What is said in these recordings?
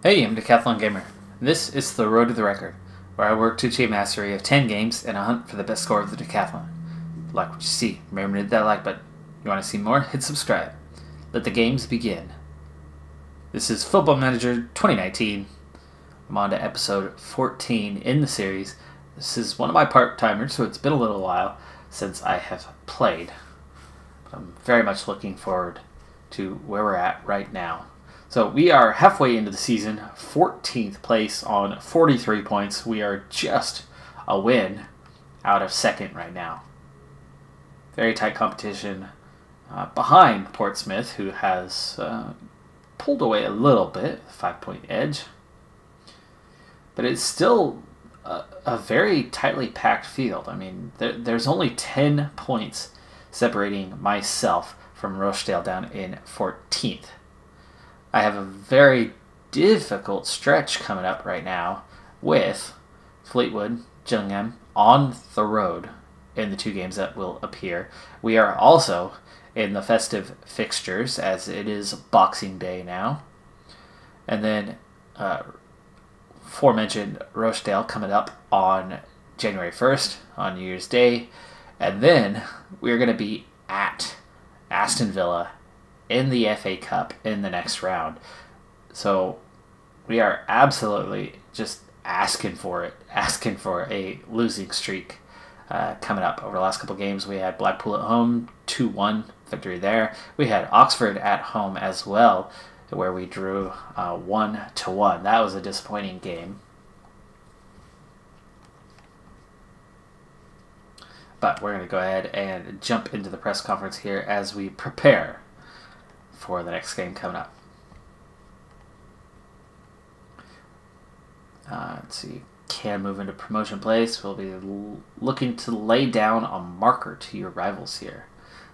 Hey, I'm Decathlon Gamer. This is The Road to the Record, where I work to achieve mastery of 10 games and a hunt for the best score of the Decathlon. Like what you see, remember to hit that like button. You want to see more? Hit subscribe. Let the games begin. This is Football Manager 2019. I'm on to episode 14 in the series. This is one of my part-timers, so it's been a little while since I have played. But I'm very much looking forward to where we're at right now. So we are halfway into the season, 14th place on 43 points. We are just a win out of second right now. Very tight competition behind Portsmouth, who has pulled away a little bit, 5-point edge. But it's still a very tightly packed field. I mean, there's only 10 points separating myself from Rochdale down in 14th. I have a very difficult stretch coming up right now with Fleetwood, Gillingham on the road in the two games that will appear. We are also in the festive fixtures as it is Boxing Day now. And then aforementioned Rochdale coming up on January 1st on New Year's Day. And then we're going to be at Aston Villa in the FA Cup in the next round. So we are absolutely just asking for it, asking for a losing streak coming up. Over the last couple of games, we had Blackpool at home, 2-1 victory there. We had Oxford at home as well, where we drew 1-1. That was a disappointing game. But we're going to go ahead and jump into the press conference here as we prepare for the next game coming up. Let's see. Can move into promotion place. We'll be looking to lay down a marker to your rivals here.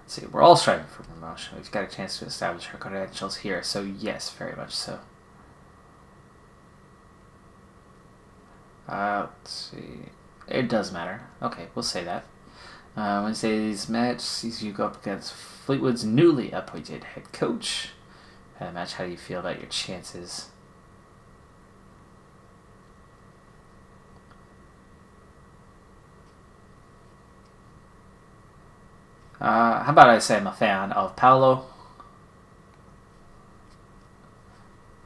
Let's see. We're all striving for promotion. We've got a chance to establish our credentials here. So yes, very much so. Let's see. It does matter. Okay, we'll say that. Wednesday's match sees you go up against Fleetwood's newly appointed head coach. Match, how do you feel about your chances? How about I say I'm a fan of Paolo?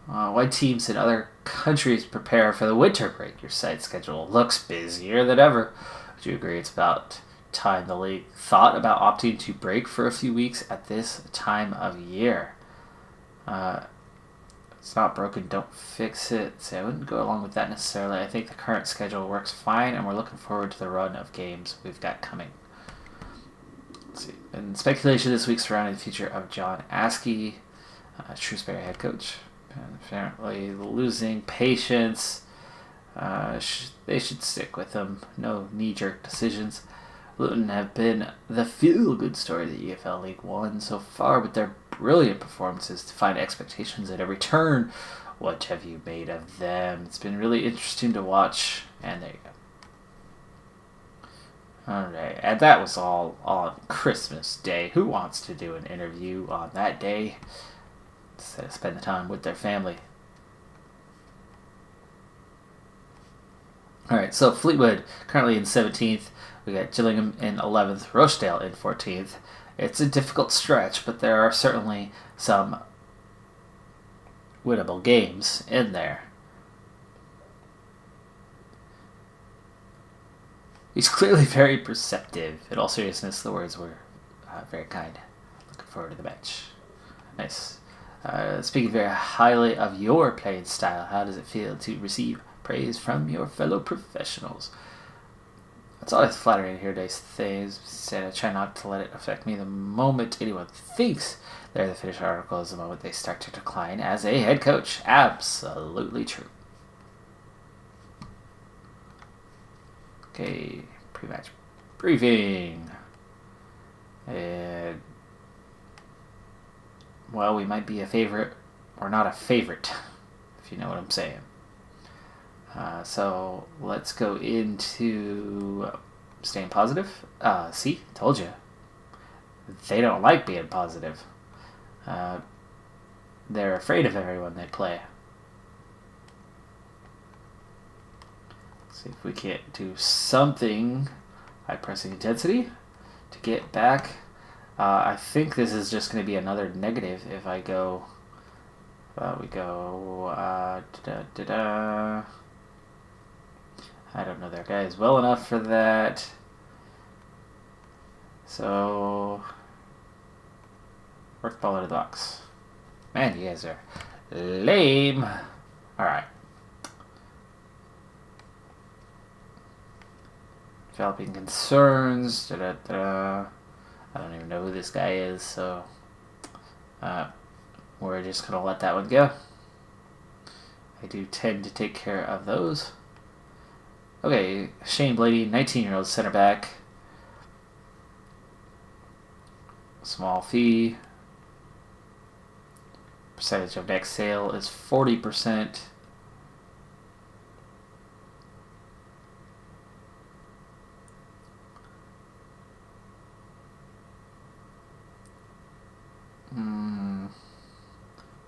Why teams in other countries prepare for the winter break? Your site schedule looks busier than ever. Would you agree it's about time the league thought about opting to break for a few weeks at this time of year? It's not broken, don't fix it. So I wouldn't go along with that necessarily. I think the current schedule works fine, and we're looking forward to the run of games we've got coming. Let's see. And speculation this week surrounding the future of John Askey, Shrewsbury head coach. And apparently losing patience. They should stick with him. No knee-jerk decisions. Luton have been the feel-good story of the EFL League One so far, with their brilliant performances defying expectations at every turn. What have you made of them? It's been really interesting to watch. And there you go. Alright, and that was all on Christmas Day. Who wants to do an interview on that day instead of spend the time with their family? Alright, so Fleetwood currently in 17th. We got Gillingham in 11th, Rochdale in 14th. It's a difficult stretch, but there are certainly some winnable games in there. He's clearly very perceptive. In all seriousness, the words were very kind. Looking forward to the match. Nice. Speaking very highly of your playing style, how does it feel to receive praise from your fellow professionals? It's always flattering to hear nice things said. I try not to let it affect me. The moment anyone thinks they're the finished article is the moment they start to decline as a head coach. Absolutely true. Okay, pre-match briefing. And, well, we might be a favorite or not a favorite, if you know what I'm saying. So let's go into staying positive. See, told you. They don't like being positive. They're afraid of everyone they play. See if we can't do something high pressing intensity to get back. I think this is just going to be another negative if I go. We go. I don't know their guys well enough for that. So, work ball out of the box. Man, you guys are lame. Alright. Developing concerns. I don't even know who this guy is, so we're just going to let that one go. I do tend to take care of those. Okay, Shane Blady, 19-year-old center back. Small fee. Percentage of next sale is 40%.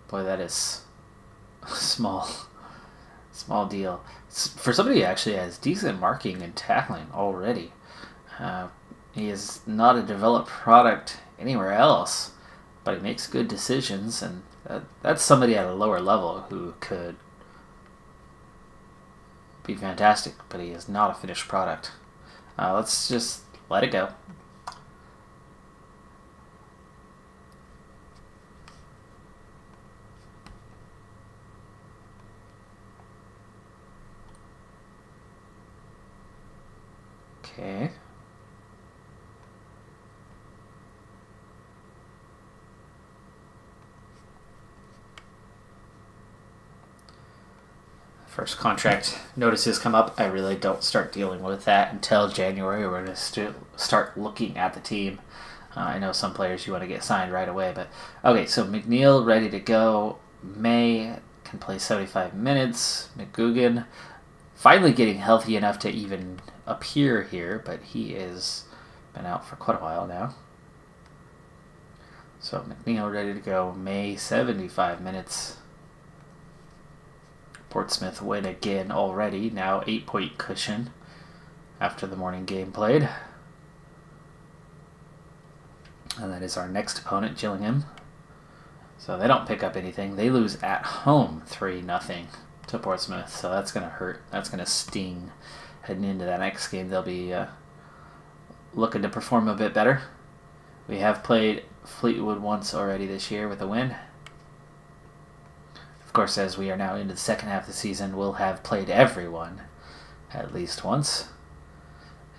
Boy, that is small deal. For somebody who actually has decent marking and tackling already. He is not a developed product anywhere else, but he makes good decisions, and that's somebody at a lower level who could be fantastic, but he is not a finished product. Let's just let it go. Okay. First contract notices come up. I really don't start dealing with that until January. We're going to start looking at the team. I know some players you want to get signed right away, but okay. So McNeil ready to go. May can play 75 minutes. McGugan finally getting healthy enough to even appear here, but he has been out for quite a while now. So McNeil ready to go. May 75 minutes. Portsmouth win again already. Now 8-point cushion after the morning game played. And that is our next opponent, Gillingham. So they don't pick up anything. They lose at home 3-0 to Portsmouth. So that's going to hurt. That's going to sting. Heading into that next game, they'll be looking to perform a bit better. We have played Fleetwood once already this year with a win. Of course, as we are now into the second half of the season, we'll have played everyone at least once.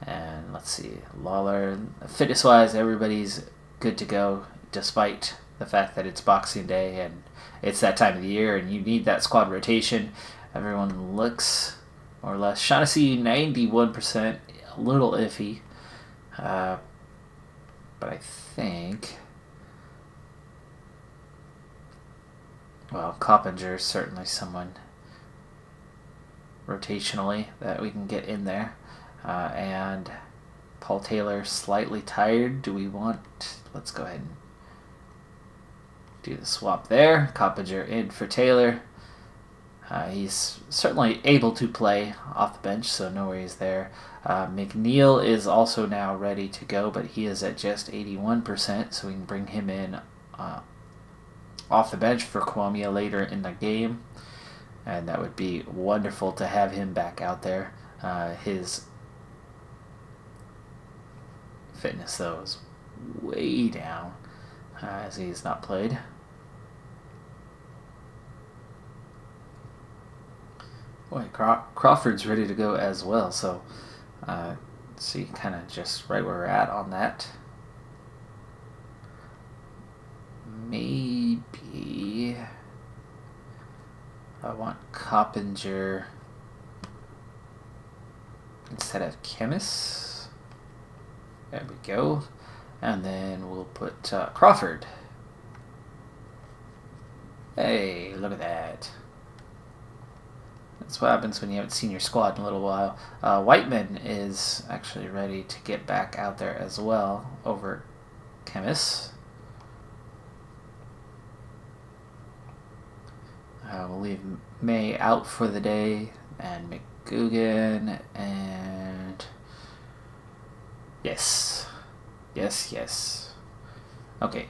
And let's see, Lawler, fitness-wise, everybody's good to go, despite the fact that it's Boxing Day and it's that time of the year and you need that squad rotation. Everyone looks more or less. Shaughnessy, 91%, a little iffy. But I think... Well, Coppinger is certainly someone rotationally that we can get in there. And Paul Taylor slightly tired. Do we want... Let's go ahead and do the swap there. Coppinger in for Taylor. He's certainly able to play off the bench, so no worries there. McNeil is also now ready to go, but he is at just 81%, so we can bring him in off the bench for Kwame later in the game, and that would be wonderful to have him back out there. His fitness, though, is way down as he's not played. Boy, Crawford's ready to go as well, so see kind of just right where we're at on that. Maybe I want Coppinger instead of Chemist. There we go. And then we'll put Crawford. Hey, look at that. That's what happens when you haven't seen your squad in a little while. Whiteman is actually ready to get back out there as well over Chemist. We'll leave May out for the day, and Guggen and... Yes. Yes. Okay.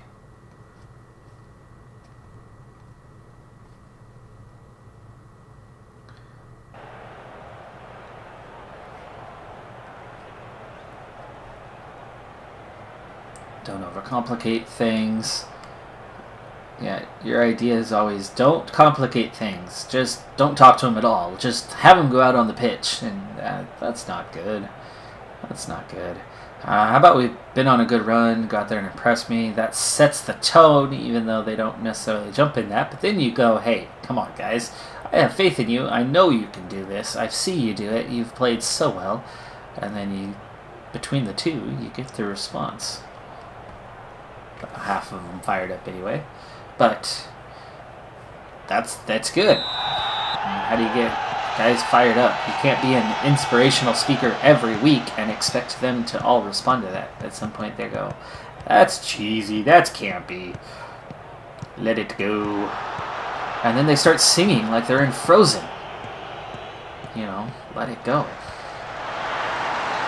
Don't overcomplicate things. Yeah, your idea is always don't complicate things. Just don't talk to him at all. Just have him go out on the pitch, and that's not good. That's not good. How about we've been on a good run, got there and impressed me. That sets the tone, even though they don't necessarily jump in that. But then you go, hey, come on, guys. I have faith in you. I know you can do this. I see you do it. You've played so well. And then you, between the two, you get the response. Half of them fired up anyway. But that's good. How do you get guys fired up? You can't be an inspirational speaker every week and expect them to all respond to that. At some point they go, that's cheesy, that's campy. Let it go. And then they start singing like they're in Frozen. You know, let it go.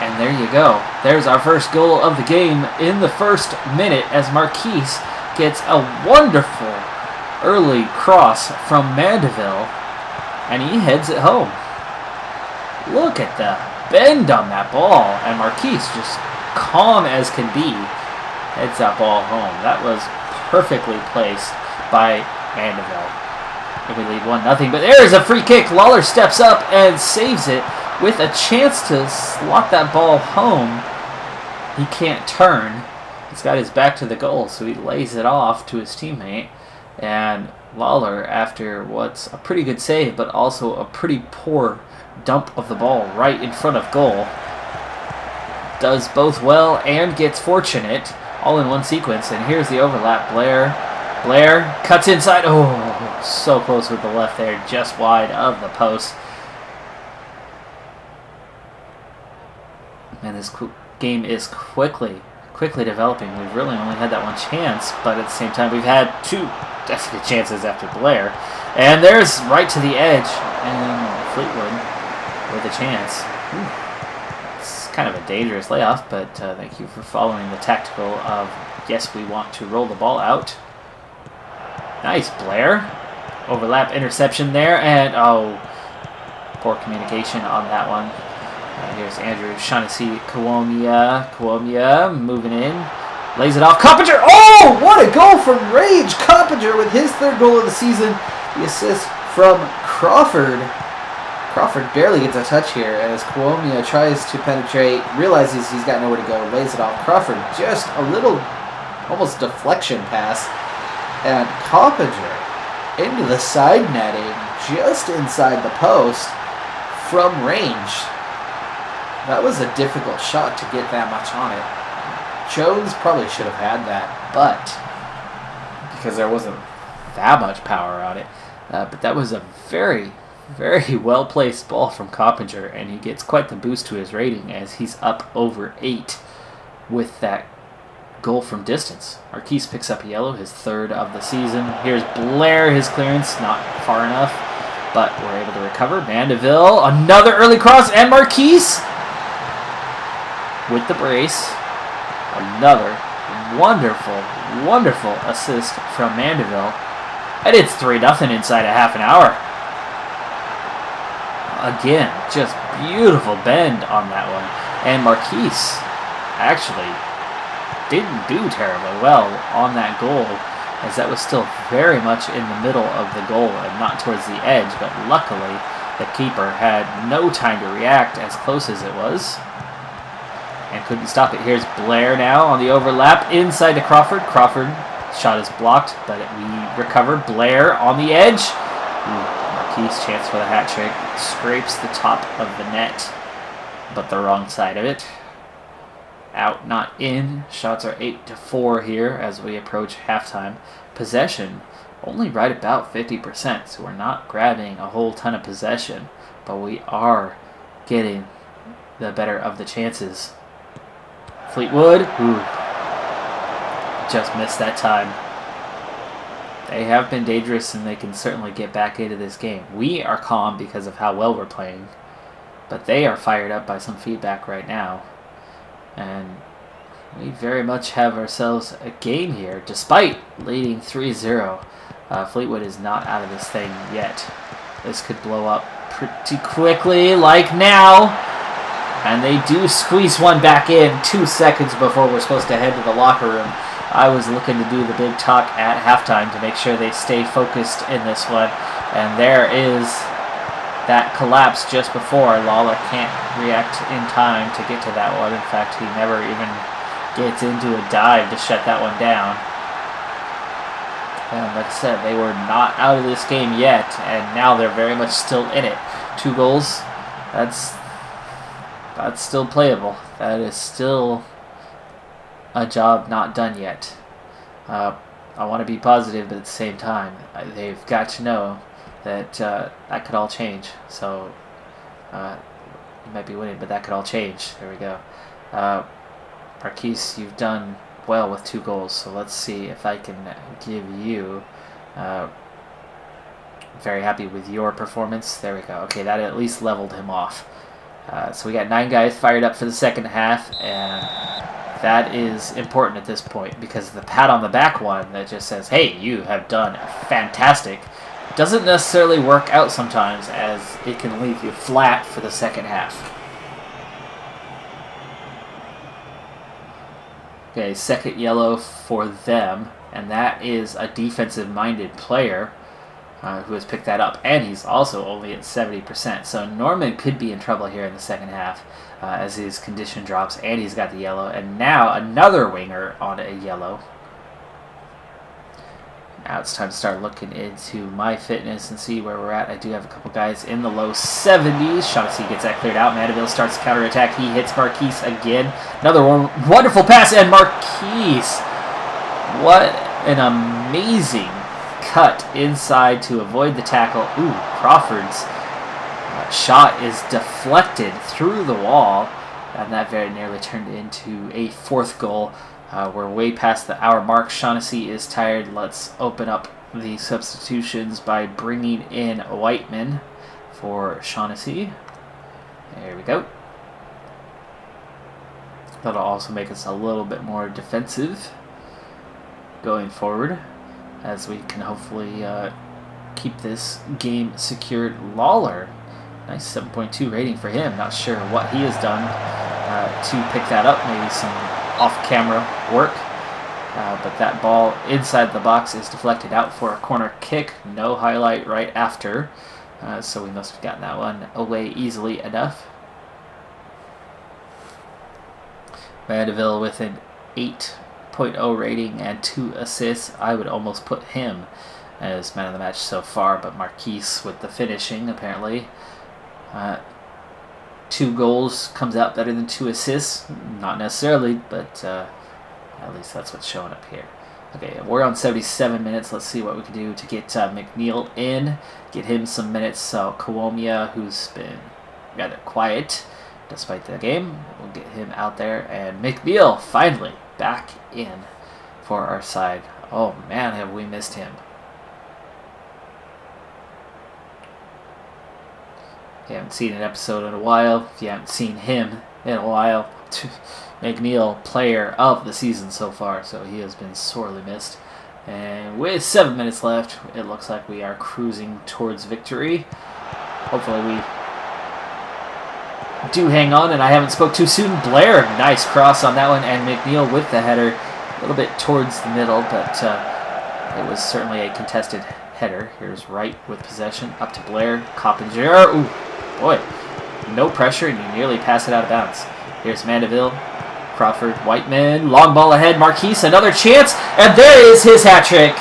And there you go. There's our first goal of the game in the first minute as Marquise gets a wonderful early cross from Mandeville, and he heads it home. Look at the bend on that ball, and Marquise, just calm as can be, heads that ball home. That was perfectly placed by Mandeville. And we lead 1-0, but there's a free kick. Lawler steps up and saves it with a chance to slot that ball home. He can't turn. He's got his back to the goal, so he lays it off to his teammate. And Lawler, after what's a pretty good save, but also a pretty poor dump of the ball right in front of goal, does both well and gets fortunate, all in one sequence. And here's the overlap. Blair cuts inside. Oh, so close with the left there, just wide of the post. And this game is quickly developing. We've really only had that one chance, but at the same time, we've had two definite chances after Blair. And there's right to the edge, and Fleetwood with a chance. It's kind of a dangerous layoff, but thank you for following the tactical of, yes, we want to roll the ball out. Nice, Blair. Overlap interception there, and oh, poor communication on that one. Here's Andrew Shaughnessy Kawomia moving in. Lays it off. Coppinger! Oh, what a goal from Rage! Coppinger with his third goal of the season. The assist from Crawford. Crawford barely gets a touch here as Kawomia tries to penetrate, realizes he's got nowhere to go, lays it off. Crawford just a little, almost deflection pass. And Coppinger into the side netting, just inside the post from range. That was a difficult shot to get that much on it. Jones probably should have had that, but because there wasn't that much power on it. But that was a very, very well-placed ball from Coppinger, and he gets quite the boost to his rating as he's up over 8 with that goal from distance. Marquise picks up a yellow, his third of the season. Here's Blair, his clearance, not far enough, but we're able to recover. Mandeville, another early cross, and Marquise with the brace. Another wonderful assist from Mandeville. And it's 3-0 inside a half an hour. Again, just beautiful bend on that one. And Marquise actually didn't do terribly well on that goal, as that was still very much in the middle of the goal and not towards the edge. But luckily, the keeper had no time to react, as close as it was, and couldn't stop it. Here's Blair now on the overlap inside to Crawford. Crawford shot is blocked, but we recover. Blair on the edge. Marquise, chance for the hat trick. Scrapes the top of the net, but the wrong side of it. Out, not in. Shots are 8-4 here as we approach halftime. Possession only right about 50%, so we're not grabbing a whole ton of possession, but we are getting the better of the chances. Fleetwood, just missed that time. They have been dangerous, and they can certainly get back into this game. We are calm because of how well we're playing. But they are fired up by some feedback right now. And we very much have ourselves a game here, despite leading 3-0. Fleetwood is not out of this thing yet. This could blow up pretty quickly, like now. And they do squeeze one back in 2 seconds before we're supposed to head to the locker room. I was looking to do the big talk at halftime to make sure they stay focused in this one. And there is that collapse just before. Lawler can't react in time to get to that one. In fact, he never even gets into a dive to shut that one down. And like I said, they were not out of this game yet, and now they're very much still in it. 2 goals, that's still playable. That is still a job not done yet. I want to be positive, but at the same time, they've got to know that that could all change. So you might be winning, but that could all change. There we go. Marquise, you've done well with 2 goals, so let's see if I can give you very happy with your performance. There we go. Okay, that at least leveled him off. So we got 9 guys fired up for the second half, and that is important at this point because the pat on the back one that just says, hey, you have done fantastic, doesn't necessarily work out sometimes, as it can leave you flat for the second half. Okay, second yellow for them, and that is a defensive-minded player who has picked that up, and he's also only at 70%. So Norman could be in trouble here in the second half as his condition drops, and he's got the yellow, and now another winger on a yellow. Now it's time to start looking into my fitness and see where we're at. I do have a couple guys in the low 70s. Shaughnessy gets that cleared out. Mandeville starts the counterattack. He hits Marquise again. Another one, wonderful pass, and Marquise. What an amazing cut inside to avoid the tackle. Ooh, Crawford's shot is deflected through the wall, and that very nearly turned into a 4th goal. We're way past the hour mark. Shaughnessy is tired. Let's open up the substitutions by bringing in Whiteman for Shaughnessy. There we go. That'll also make us a little bit more defensive going forward, as we can hopefully keep this game secured. Lawler, nice 7.2 rating for him. Not sure what he has done to pick that up. Maybe some off-camera work. But that ball inside the box is deflected out for a corner kick. No highlight right after. So we must have gotten that one away easily enough. Mandeville with an 8.0 rating and 2 assists. I would almost put him as man of the match so far, but Marquise with the finishing apparently. 2 goals comes out better than 2 assists. Not necessarily, but at least that's what's showing up here. Okay, we're on 77 minutes. Let's see what we can do to get McNeil in, get him some minutes. So Kawomia, who's been rather quiet despite the game, we'll get him out there. And McNeil finally back in for our side. Oh man, have we missed him. If you haven't seen an episode in a while, if you haven't seen him in a while, McNeil, player of the season so far, so he has been sorely missed. And with 7 minutes left, it looks like we are cruising towards victory. Hopefully we do hang on, and I haven't spoke too soon. Blair, nice cross on that one, and McNeil with the header, a little bit towards the middle, but it was certainly a contested header. Here's Wright with possession, up to Blair, Coppinger. Ooh, boy, no pressure, and you nearly pass it out of bounds. Here's Mandeville, Crawford, Whiteman, long ball ahead, Marquise, another chance, and there is his hat trick.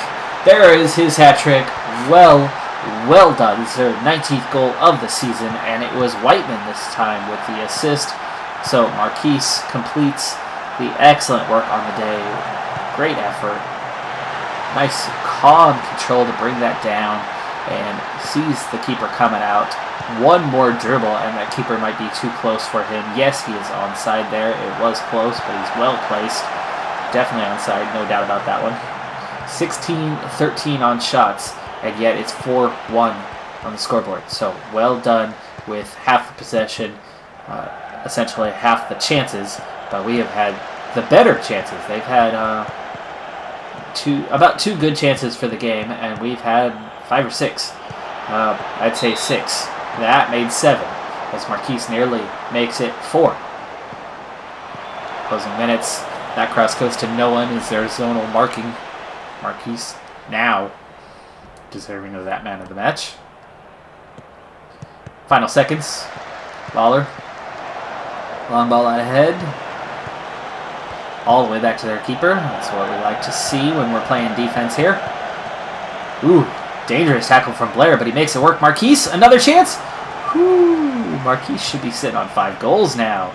There is his hat trick. Well done. It's their 19th goal of the season, and it was Whiteman this time with the assist. So Marquise completes the excellent work on the day. Great effort. Nice calm control to bring that down, and sees the keeper coming out. One more dribble, and that keeper might be too close for him. Yes, he is onside there. It was close, but he's well placed. Definitely onside, no doubt about that one. 16-13 on shots, and yet it's 4-1 on the scoreboard. So well done with half the possession, essentially half the chances, but we have had the better chances. They've had about two good chances for the game, and we've had 5 or 6. I'd say 6. That made 7, as Marquise nearly makes it 4. Closing minutes. That cross goes to no one as their zonal marking. Marquise now deserving of that man of the match. Final seconds. Lawler. Long ball out ahead. All the way back to their keeper. That's what we like to see when we're playing defense here. Ooh, dangerous tackle from Blair, but he makes it work. Marquise, another chance. Ooh, Marquise should be sitting on 5 goals now.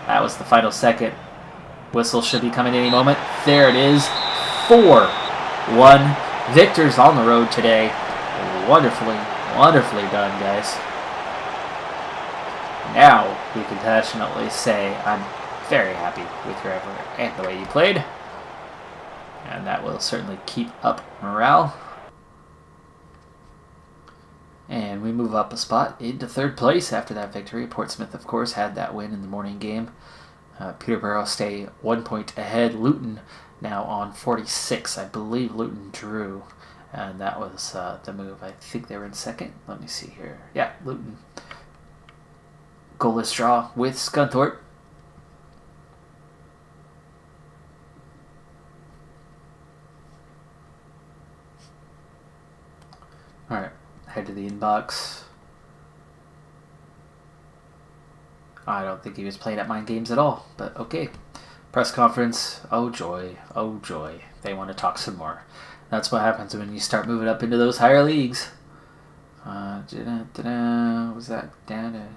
That was the final second. Whistle should be coming any moment. There it is. 4-1. Victors on the road today. Wonderfully done, guys. Now we can passionately say I'm very happy with your effort and the way you played. And that will certainly keep up morale. And we move up a spot into 3rd place after that victory. Portsmouth, of course, had that win in the morning game. Peterborough stay 1 point ahead. Luton now on 46. I believe Luton drew, and that was the move. I think they were in 2nd. Let me see here. Yeah, Luton. Goalless draw with Scunthorpe. All right, head to the inbox. I don't think he was playing at Mind Games at all, but okay. Press conference. Oh joy, oh joy. They want to talk some more. That's what happens when you start moving up into those higher leagues. Was that down to...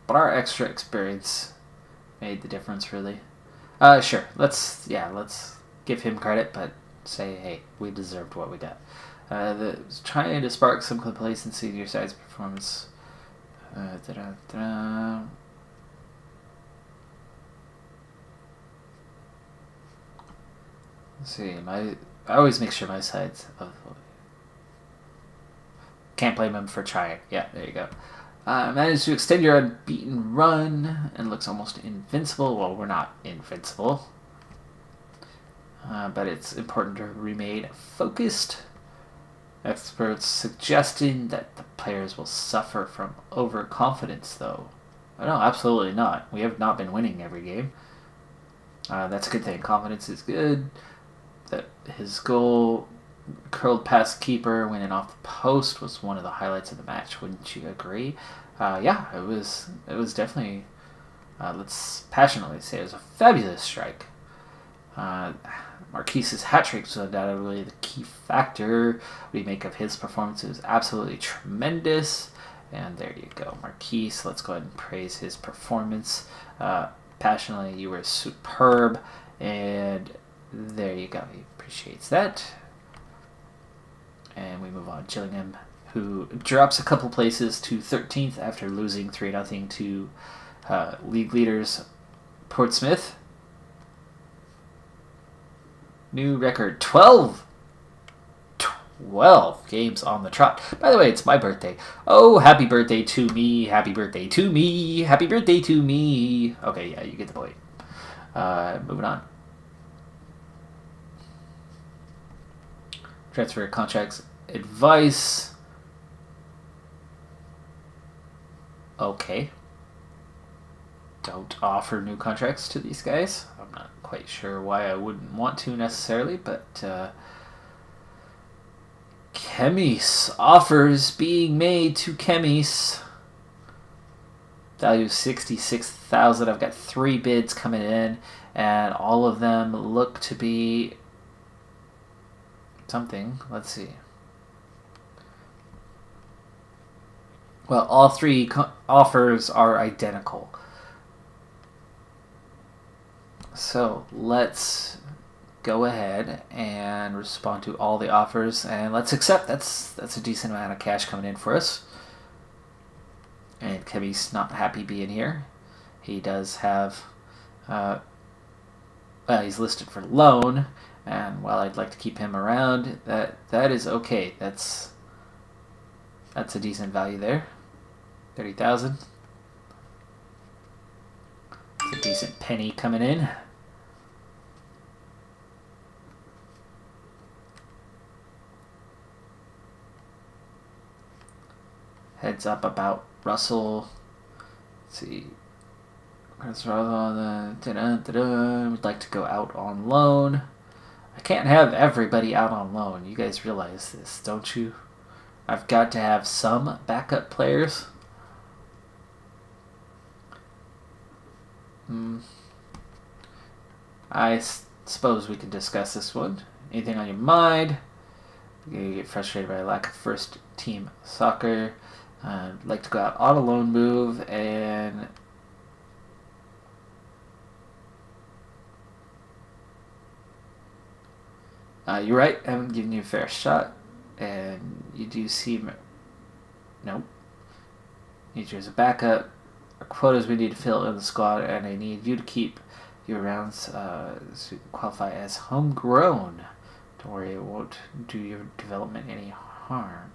but our extra experience made the difference, really. Sure. Let's give him credit, but say, hey, we deserved what we got. Trying to spark some complacency to your side's performance. Let's see, I always make sure my side's... Can't blame him for trying. Yeah, there you go. Managed to extend your unbeaten run and looks almost invincible. Well, we're not invincible. But it's important to remain focused. Experts suggesting that the players will suffer from overconfidence, though. No, absolutely not. We have not been winning every game. That's a good thing. Confidence is good. That his goal, curled past keeper, winning off the post, was one of the highlights of the match. Wouldn't you agree? Yeah, it was definitely. Let's passionately say it was a fabulous strike. Marquise's hat-trick was undoubtedly the key factor. What do you make of his performance? It was absolutely tremendous. And there you go, Marquise. Let's go ahead and praise his performance. Passionately, you were superb. And there you go. He appreciates that. And we move on. Gillingham, who drops a couple places to 13th after losing 3-0 to league leaders Portsmouth. New record, 12 games on the trot. By the way, it's my birthday. Oh, happy birthday to me. Happy birthday to me. Happy birthday to me. Okay, yeah, you get the point. Moving on. Transfer contracts advice. Okay. Don't offer new contracts to these guys. I'm not quite sure why I wouldn't want to necessarily, but Chemis offers being made to Chemis. Value 66,000. I've got 3 bids coming in, and all of them look to be something. Let's see. Well, all 3 offers are identical. So let's go ahead and respond to all the offers, and let's accept. That's a decent amount of cash coming in for us. And Kevin's not happy being here. He does have a He's listed for loan, and while I'd like to keep him around, that is okay. That's a decent value there. 30,000. It's a decent penny coming in. Heads up about Russell. Let's see. Would like to go out on loan. I can't have everybody out on loan. You guys realize this, don't you? I've got to have some backup players. I suppose we can discuss this one. Anything on your mind? You get frustrated by a lack of first team soccer. Like to go out on a loan move, and you're right, I haven't given you a fair shot, and you do seem... Nope. Need you as a backup. Our quotas we need to fill in the squad, and I need you to keep your rounds to qualify as homegrown. Don't worry, it won't do your development any harm.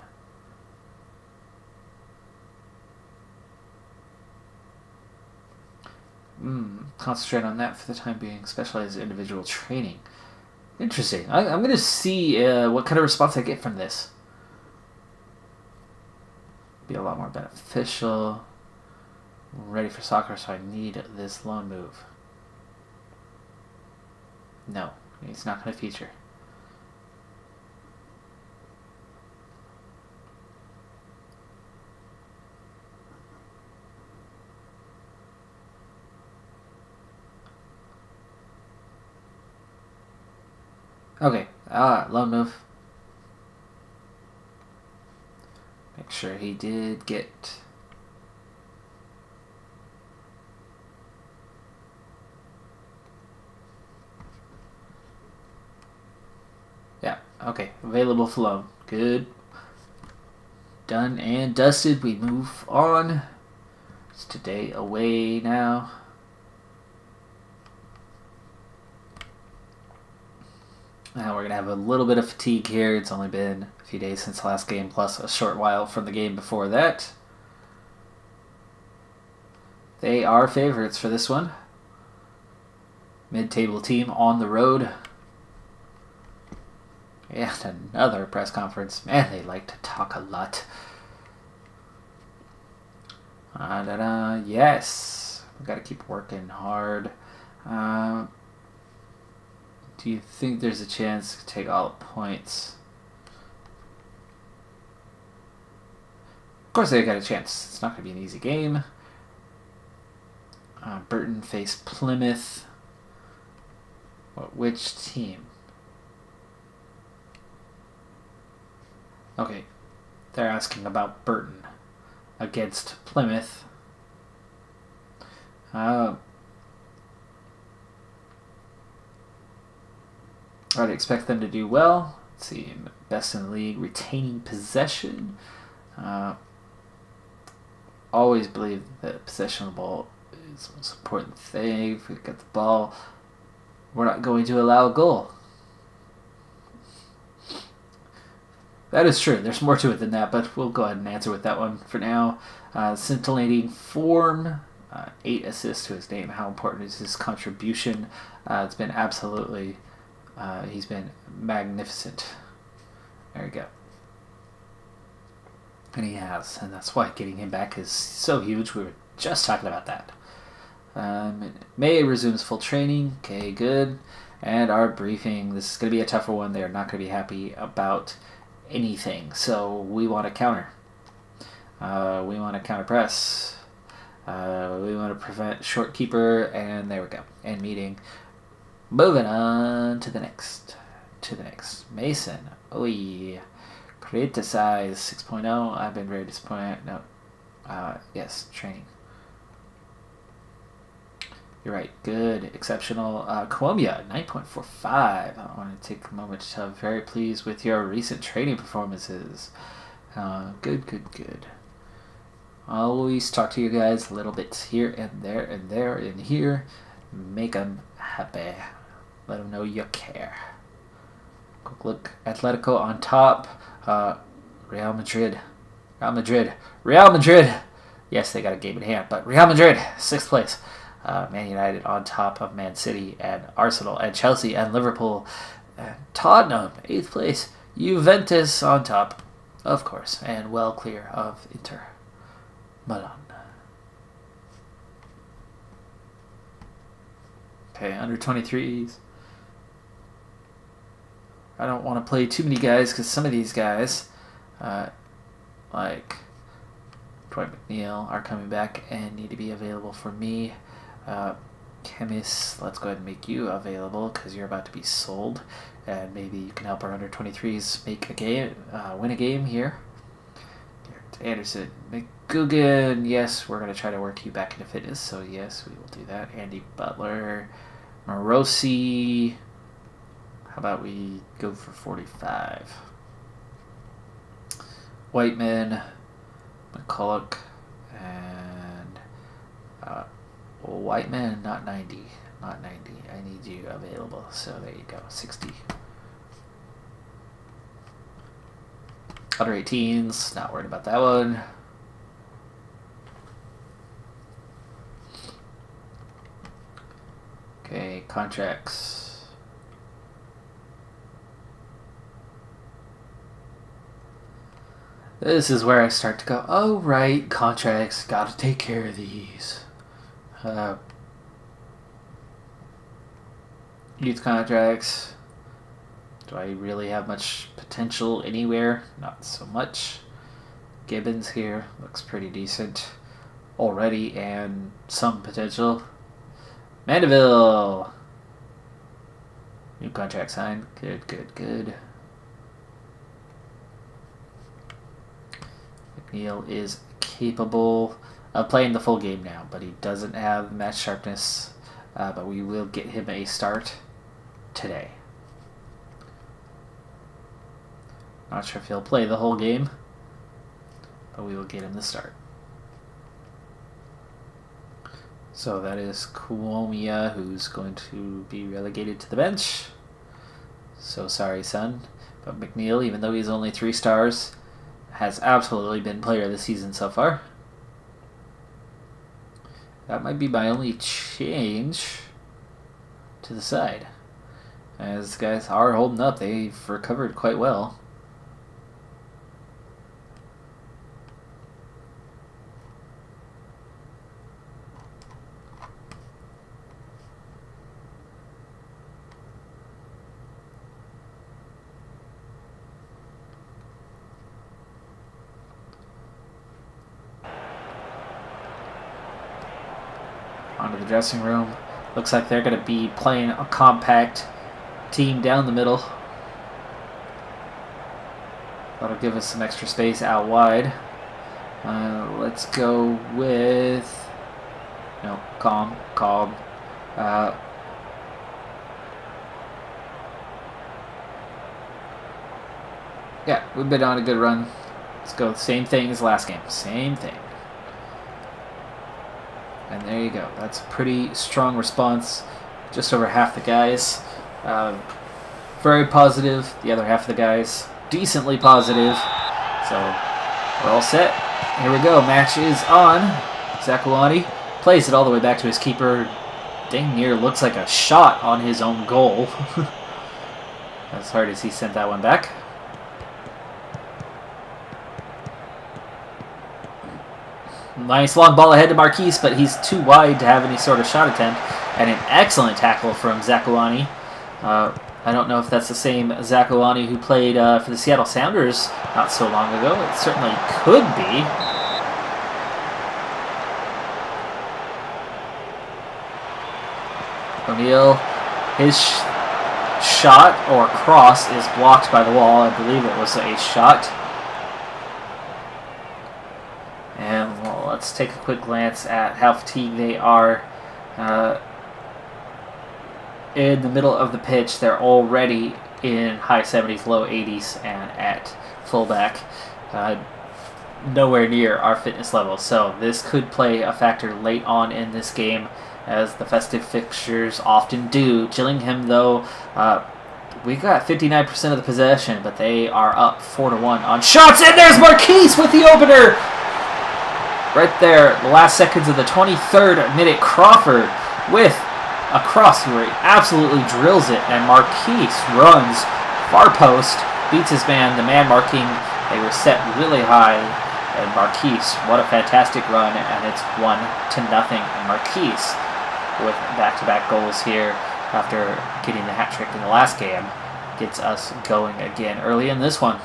Concentrate on that for the time being. Specialize individual training. Interesting. I'm going to see what kind of response I get from this. Be a lot more beneficial. I'm ready for soccer, so I need this loan move. No, it's not going to feature. Okay, loan move. Make sure he did get... Yeah, okay, available for loan. Good. Done and dusted. We move on. It's today away now. Now we're going to have a little bit of fatigue here. It's only been a few days since the last game, plus a short while from the game before that. They are favorites for this one. Mid-table team on the road. And another press conference. Man, they like to talk a lot. Yes. We've got to keep working hard. Do you think there's a chance to take all the points? Of course they got a chance. It's not going to be an easy game. Burton faced Plymouth. Which team? Okay. They're asking about Burton against Plymouth. I'd expect them to do well. Let's see, best in the league, retaining possession. Always believe that possession of the ball is the most important thing. If we get the ball, we're not going to allow a goal. That is true. There's more to it than that, but we'll go ahead and answer with that one for now. Scintillating form, 8 assists to his name. How important is his contribution? It's been absolutely... he's been magnificent. There we go. And he has. And that's why getting him back is so huge. We were just talking about that. May resumes full training. Okay, good. And our briefing. This is going to be a tougher one. They're not going to be happy about anything. So we want to counter. We want to counter press. We want to prevent short keeper. And there we go. End meeting. Moving on to the next. Mason. Oh yeah. Criticize 6.0. I've been very disappointed. No. Yes, training. You're right. Good. Exceptional. Columbia, 9.45. I want to take a moment to tell you, very pleased with your recent training performances. Good. I'll always talk to you guys a little bit here and there and there and here. Make them happy. Let them know you care. Quick look. Atletico on top. Real Madrid. Real Madrid. Real Madrid. Yes, they got a game in hand, but Real Madrid, 6th place. Man United on top of Man City and Arsenal and Chelsea and Liverpool. And Tottenham, 8th place. Juventus on top, of course, and well clear of Inter Milan. Okay, under 23s. I don't want to play too many guys because some of these guys, like Troy McNeil, are coming back and need to be available for me. Chemis, let's go ahead and make you available because you're about to be sold, and maybe you can help our under 23s make a game, win a game here. Anderson, McGugan, yes, we're going to try to work you back into fitness, so yes, we will do that. Andy Butler, Morosi. How about we go for 45? Whiteman, McCulloch, and Whiteman, not 90. Not 90. I need you available. So there you go. 60. Under 18s. Not worried about that one. Okay, contracts. This is where I start to go, oh, right, contracts, gotta take care of these. Youth contracts. Do I really have much potential anywhere? Not so much. Gibbons here looks pretty decent already, and some potential. Mandeville. New contract signed. Good, good, good. McNeil is capable of playing the full game now, but he doesn't have match sharpness. But we will get him a start today. Not sure if he'll play the whole game, but we will get him the start. So that is Kuomiya, who's going to be relegated to the bench. So sorry, son. But McNeil, even though he's only 3 stars, has absolutely been player of the season so far. That might be my only change to the side, as guys are holding up. They've recovered quite well. Onto the dressing room. Looks like they're going to be playing a compact team down the middle. That'll give us some extra space out wide. Let's go with... No, calm. Yeah, we've been on a good run. Let's go same thing as last game. Same thing. And there you go. That's a pretty strong response. Just over half the guys very positive. The other half of the guys decently positive. So we're all set. Here we go. Match is on. Zakuani plays it all the way back to his keeper. Dang near looks like a shot on his own goal. As hard as he sent that one back. Nice long ball ahead to Marquise, but he's too wide to have any sort of shot attempt. And an excellent tackle from Zakuani. I don't know if that's the same Zakuani who played for the Seattle Sounders not so long ago. It certainly could be. O'Neal, his shot or cross is blocked by the wall. I believe it was a shot. And well, let's take a quick glance at how fatigued they are. In the middle of the pitch, they're already in high 70s, low 80s, and at fullback. Nowhere near our fitness level. So this could play a factor late on in this game. as the festive fixtures often do. Gillingham, though, we got 59% of the possession, but they are up 4-1 on shots. And there's Marquise with the opener! Right there, the last seconds of the 23rd minute, Crawford with a cross where he absolutely drills it, and Marquise runs far post, beats his man, the man marking. They were set really high, and Marquise, what a fantastic run, and it's 1-0. And Marquise with back-to-back goals here after getting the hat trick in the last game gets us going again early in this one.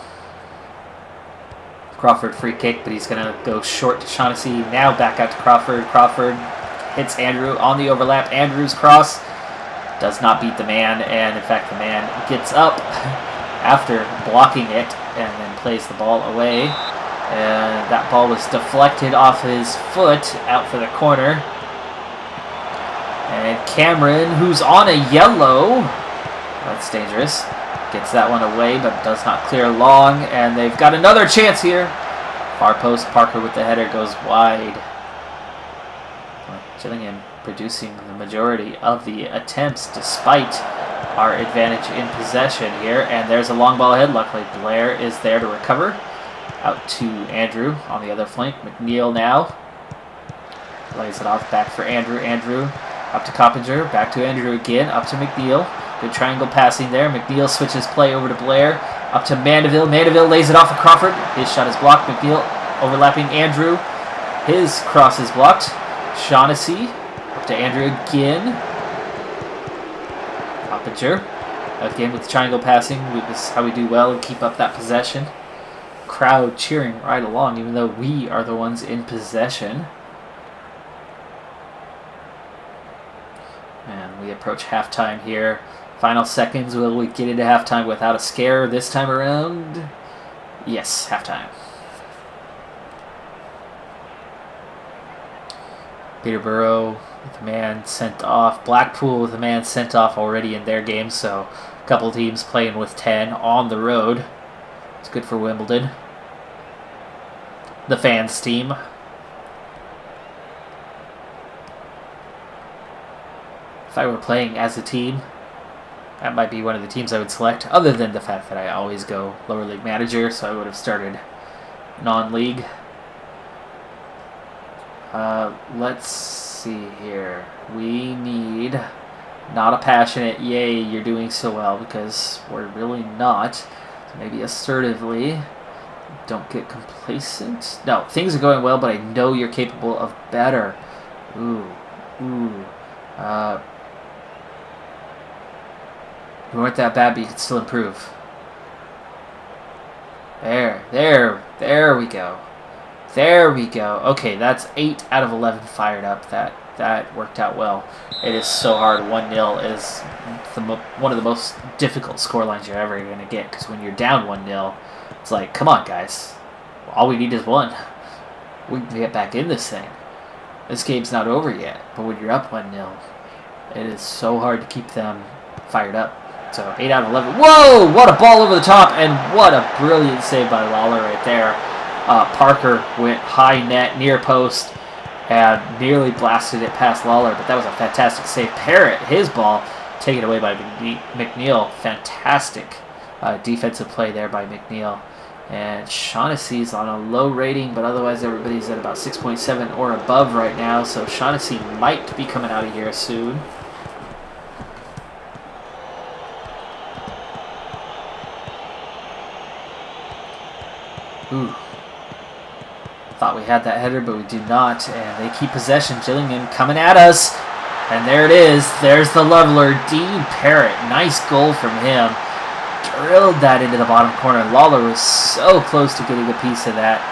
Crawford free kick, but he's going to go short to Shaughnessy. Now back out to Crawford. Crawford hits Andrew on the overlap. Andrew's cross does not beat the man, and in fact the man gets up after blocking it and then plays the ball away. And that ball was deflected off his foot out for the corner. And Cameron, who's on a yellow, that's dangerous, gets that one away, but does not clear long, and they've got another chance here. Far post, Parker with the header goes wide. Gillingham producing the majority of the attempts despite our advantage in possession here. And there's a long ball ahead. Luckily, Blair is there to recover. Out to Andrew on the other flank. McNeil now lays it off back for Andrew. Andrew up to Coppinger. Back to Andrew again. Up to McNeil. Good triangle passing there. McNeil switches play over to Blair. Up to Mandeville. Mandeville lays it off of Crawford. His shot is blocked. McNeil overlapping Andrew. His cross is blocked. Shaughnessy. Up to Andrew again. Coppinger. Again with the triangle passing. This is how we do well and keep up that possession. Crowd cheering right along, even though we are the ones in possession. And we approach halftime here. Final seconds. Will we get into halftime without a scare this time around? Yes, halftime. Peterborough with a man sent off. Blackpool with a man sent off already in their game, so a couple teams playing with 10 on the road. It's good for Wimbledon. The fans team. If I were playing as a team, that might be one of the teams I would select, other than the fact that I always go lower league manager, so I would have started non-league. Let's see here. We need not a passionate, yay, you're doing so well, because we're really not. So maybe assertively. Don't get complacent. No, things are going well, but I know you're capable of better. Ooh. You weren't that bad, but you could still improve. There we go. There we go. Okay, that's 8 out of 11 fired up. That worked out well. It is so hard. 1-0 is one of the most difficult scorelines you're ever going to get, because when you're down 1-0, it's like, come on, guys. All we need is 1. We can get back in this thing. This game's not over yet, but when you're up 1-0, it is so hard to keep them fired up. So 8 out of 11. Whoa! What a ball over the top, and what a brilliant save by Lawler right there. Parker went high net, near post, and nearly blasted it past Lawler, but that was a fantastic save. Parrott, his ball, taken away by McNeil. Fantastic defensive play there by McNeil. And Shaughnessy's on a low rating, but otherwise everybody's at about 6.7 or above right now, so Shaughnessy might be coming out of here soon. Ooh. Thought we had that header, but we do not. And they keep possession. Gillingham coming at us. And there it is. There's the leveler, Dean Parrott. Nice goal from him. Drilled that into the bottom corner. Lawler was so close to getting a piece of that.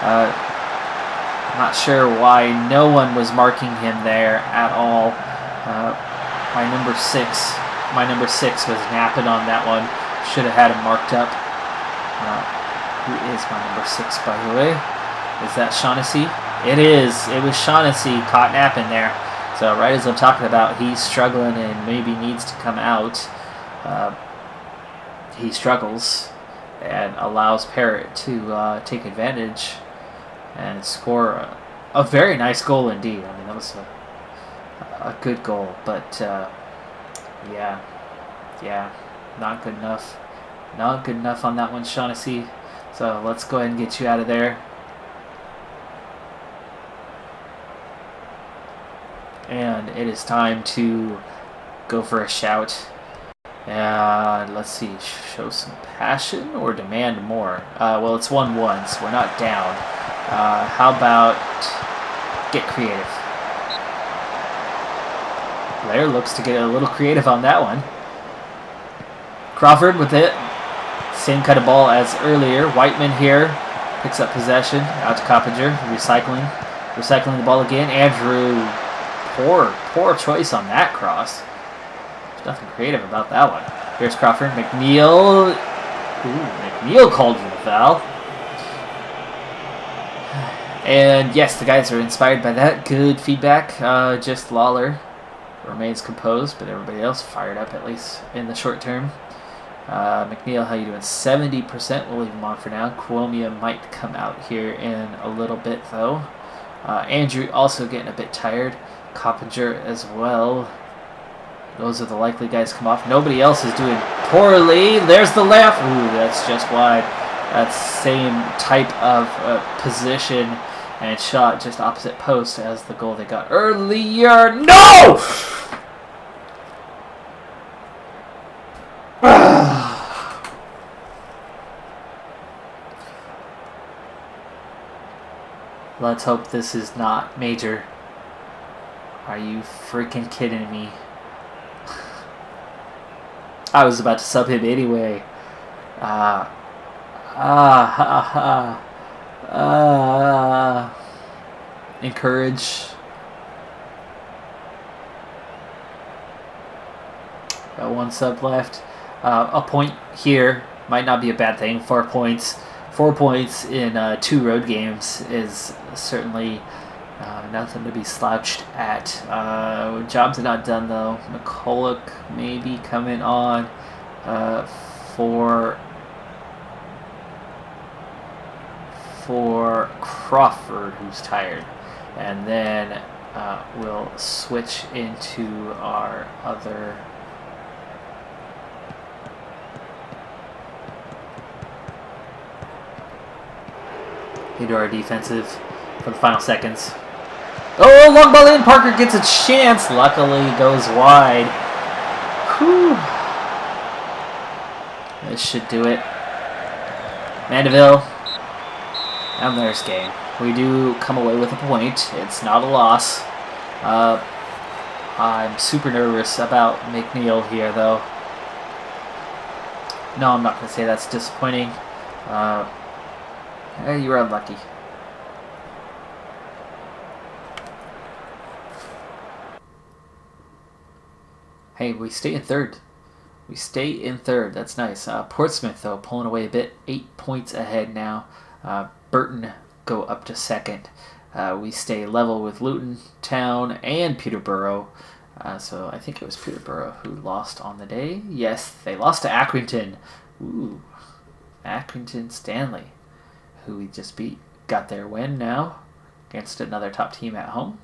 I'm not sure why no one was marking him there at all. My number six was napping on that one. Should have had him marked up. Who is my number 6, by the way? Is that Shaughnessy? It is. It was Shaughnessy caught napping there. So right as I'm talking about, he's struggling and maybe needs to come out. He struggles and allows Parrott to take advantage and score a very nice goal indeed. I mean, that was a good goal, but yeah, not good enough. Not good enough on that one, Shaughnessy. So let's go ahead and get you out of there. And it is time to go for a shout. And let's see, show some passion or demand more? Well, it's 1-1, so we're not down. How about get creative? Blair looks to get a little creative on that one. Crawford with it. Same kind of ball as earlier. Whiteman here picks up possession. Out to Coppinger. Recycling the ball again. Andrew, poor choice on that cross. There's nothing creative about that one. Here's Crawford. McNeil. McNeil called for the foul. And yes, the guys are inspired by that. Good feedback. Just Lawler remains composed, but everybody else fired up, at least in the short term. McNeil, how you doing? 70%. We'll leave him on for now. Cuomia might come out here in a little bit, though. Andrew also getting a bit tired. Coppinger as well. Those are the likely guys to come off. Nobody else is doing poorly. There's the left. Ooh, that's just wide. That's same type of position and shot, just opposite post as the goal they got earlier. No! Let's hope this is not major. Are you freaking kidding me? I was about to sub him anyway. Encourage. Got one sub left. A point here might not be a bad thing. 4 points. 4 points in 2 road games is certainly nothing to be slouched at. Jobs are not done though. McCulloch maybe coming on for Crawford, who's tired, and then we'll switch into our other. Into our defensive for the final seconds. Oh, long ball in. Parker gets a chance. Luckily, goes wide. Whew. This should do it. Mandeville. And there's game. We do come away with a point. It's not a loss. I'm super nervous about McNeil here, though. No, I'm not going to say that's disappointing. You were unlucky. Hey, we stay in third. We stay in third. That's nice. Portsmouth, though, pulling away a bit. 8 points ahead now. Burton go up to second. We stay level with Luton Town and Peterborough. So I think it was Peterborough who lost on the day. Yes, they lost to Accrington. Ooh, Accrington Stanley, who we just beat, got their win now against another top team at home.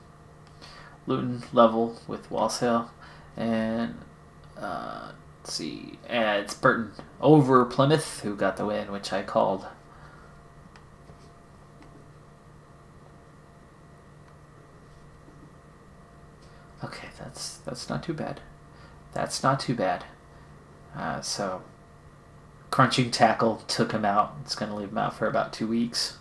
Luton level with Walsall. And let's see, it's Burton over Plymouth, who got the win, which I called. Okay, that's not too bad. That's not too bad. So, crunching tackle took him out. It's going to leave him out for about 2 weeks.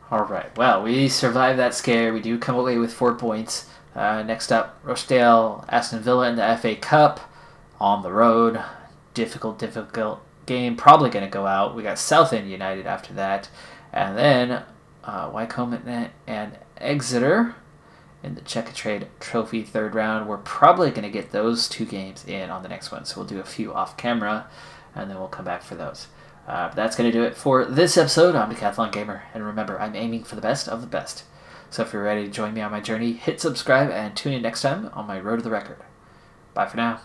Alright, well, we survived that scare. We do come away with 4 points. Next up, Rochdale, Aston Villa in the FA Cup. On the road. Difficult game. Probably going to go out. We got Southend United after that. And then Wycombe and Exeter in the Checkatrade Trophy third round. We're probably going to get those 2 games in on the next one. So we'll do a few off camera, and then we'll come back for those. That's going to do it for this episode. I'm Decathlon Gamer, and remember, I'm aiming for the best of the best. So if you're ready to join me on my journey, hit subscribe and tune in next time on my Road to the Record. Bye for now.